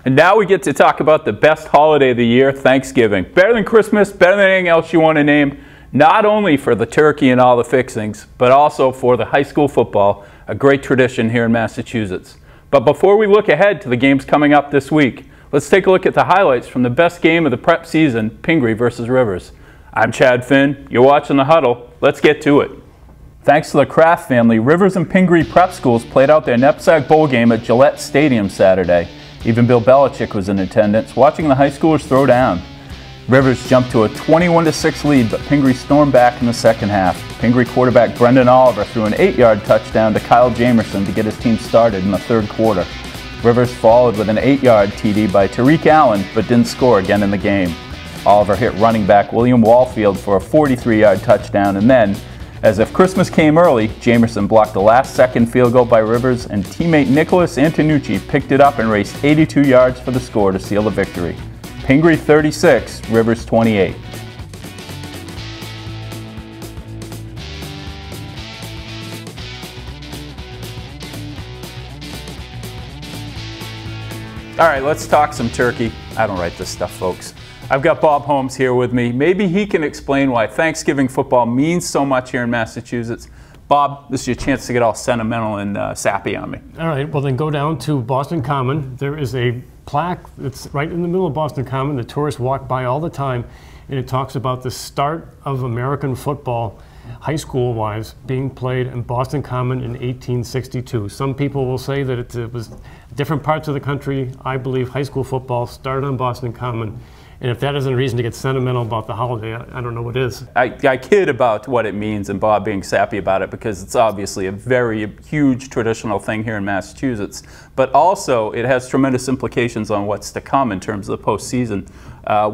And now we get to talk about the best holiday of the year, Thanksgiving. Better than Christmas, better than anything else you want to name, not only for the turkey and all the fixings, but also for the high school football, a great tradition here in Massachusetts. But before we look ahead to the games coming up this week, let's take a look at the highlights from the best game of the prep season, Pingree-Rivers. I'm Chad Finn, you're watching The Huddle, let's get to it. Thanks to the Kraft family, Rivers and Pingree prep schools played out their knapsack bowl game at Gillette Stadium Saturday. Even Bill Belichick was in attendance, watching the high schoolers throw down. Rivers jumped to a 21-6 lead, but Pingree stormed back in the second half. Pingree quarterback Brendan Oliver threw an 8-yard touchdown to Kyle Jamerson to get his team started in the third quarter. Rivers followed with an 8-yard TD by Tariq Allen, but didn't score again in the game. Oliver hit running back William Wallfield for a 43-yard touchdown, and then, as if Christmas came early, Jamerson blocked the last-second field goal by Rivers, and teammate Nicholas Antonucci picked it up and raced 82 yards for the score to seal the victory. Pingree 36, Rivers 28. All right, let's talk some turkey. I don't write this stuff, folks. I've got Bob Holmes here with me. Maybe he can explain why Thanksgiving football means so much here in Massachusetts. Bob, this is your chance to get all sentimental and sappy on me. All right, well then go down to Boston Common. There is a plaque that's right in the middle of Boston Common. The tourists walk by all the time, and it talks about the start of American football, high school-wise, being played in Boston Common in 1862. Some people will say that it was different parts of the country. I believe high school football started on Boston Common. And if that isn't a reason to get sentimental about the holiday, I don't know what is. I kid about what it means and Bob being sappy about it because it's obviously a very huge traditional thing here in Massachusetts. But also, it has tremendous implications on what's to come in terms of the postseason.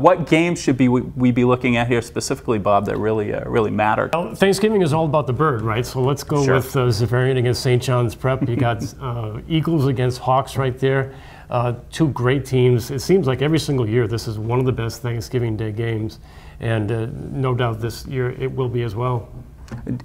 What games should we be looking at here specifically, Bob, that really matter? Well, Thanksgiving is all about the bird, right? So let's go with Zavarian against St. John's Prep. You got Eagles against Hawks right there. Two great teams. It seems like every single year this is one of the best Thanksgiving Day games, and no doubt this year it will be as well.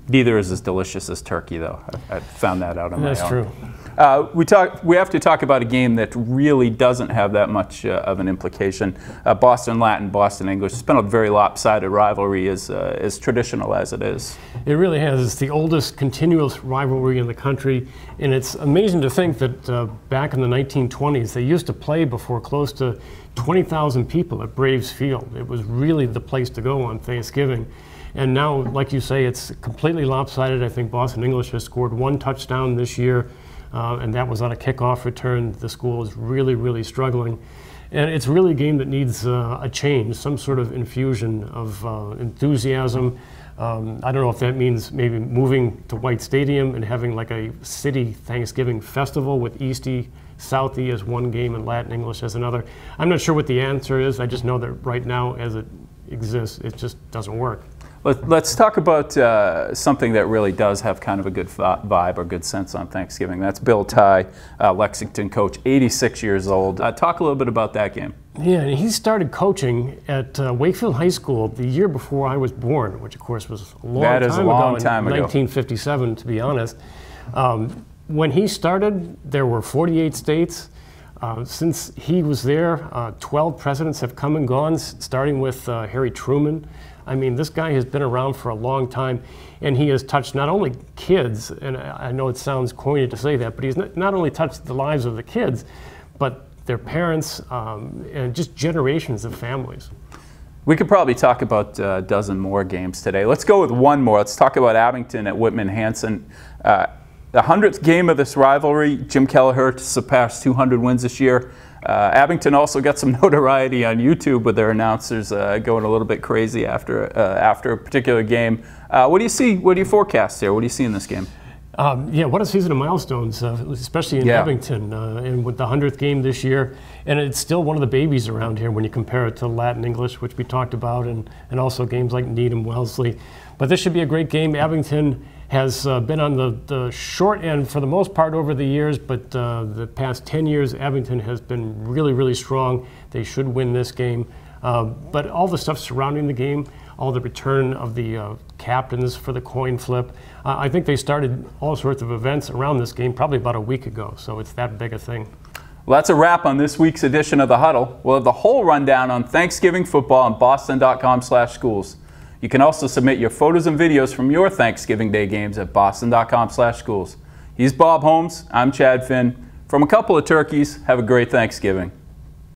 Neither is as delicious as turkey, though. I found that out on my own. That's true. We have to talk about a game that really doesn't have that much of an implication. Boston Latin, Boston English. It's been a very lopsided rivalry, as traditional as it is. It really has. It's the oldest continuous rivalry in the country, and it's amazing to think that back in the 1920s, they used to play before close to 20,000 people at Braves Field. It was really the place to go on Thanksgiving. And now, like you say, it's completely lopsided. I think Boston English has scored one touchdown this year, and that was on a kickoff return. The school is really struggling. And it's really a game that needs a change, some sort of infusion of enthusiasm. I don't know if that means maybe moving to White Stadium and having like a city Thanksgiving festival with Eastie, Southie as one game and Latin English as another. I'm not sure what the answer is. I just know that right now, as it exists, it just doesn't work. Let's talk about something that really does have kind of a good vibe or good sense on Thanksgiving. That's Bill Ty, Lexington coach, 86 years old. Talk a little bit about that game. Yeah, and he started coaching at Wakefield High School the year before I was born, which of course was a long time ago, 1957 to be honest. When he started, there were 48 states. Since he was there, 12 presidents have come and gone, starting with Harry Truman. I mean, this guy has been around for a long time, and he has touched not only kids, and I know it sounds corny to say that, but he's not only touched the lives of the kids, but their parents, and just generations of families. We could probably talk about a dozen more games today. Let's go with one more. Let's talk about Abington at Whitman-Hanson. The 100th game of this rivalry, Jim Kelleher surpassed 200 wins this year. Abington also got some notoriety on YouTube with their announcers going a little bit crazy after a particular game. What do you see? What do you forecast here? What do you see in this game? Yeah, what a season of milestones, especially in Abington, and with the 100th game this year. And it's still one of the babies around here when you compare it to Latin English, which we talked about, and also games like Needham, Wellesley. But this should be a great game. Abington has been on the short end for the most part over the years, but the past 10 years, Abington has been really strong. They should win this game. But all the stuff surrounding the game, all the return of the captains for the coin flip, I think they started all sorts of events around this game probably about a week ago, so it's that big a thing. Well, that's a wrap on this week's edition of The Huddle. We'll have the whole rundown on Thanksgiving football on boston.com/schools. You can also submit your photos and videos from your Thanksgiving Day games at boston.com/schools. He's Bob Holmes. I'm Chad Finn. From a couple of turkeys, have a great Thanksgiving.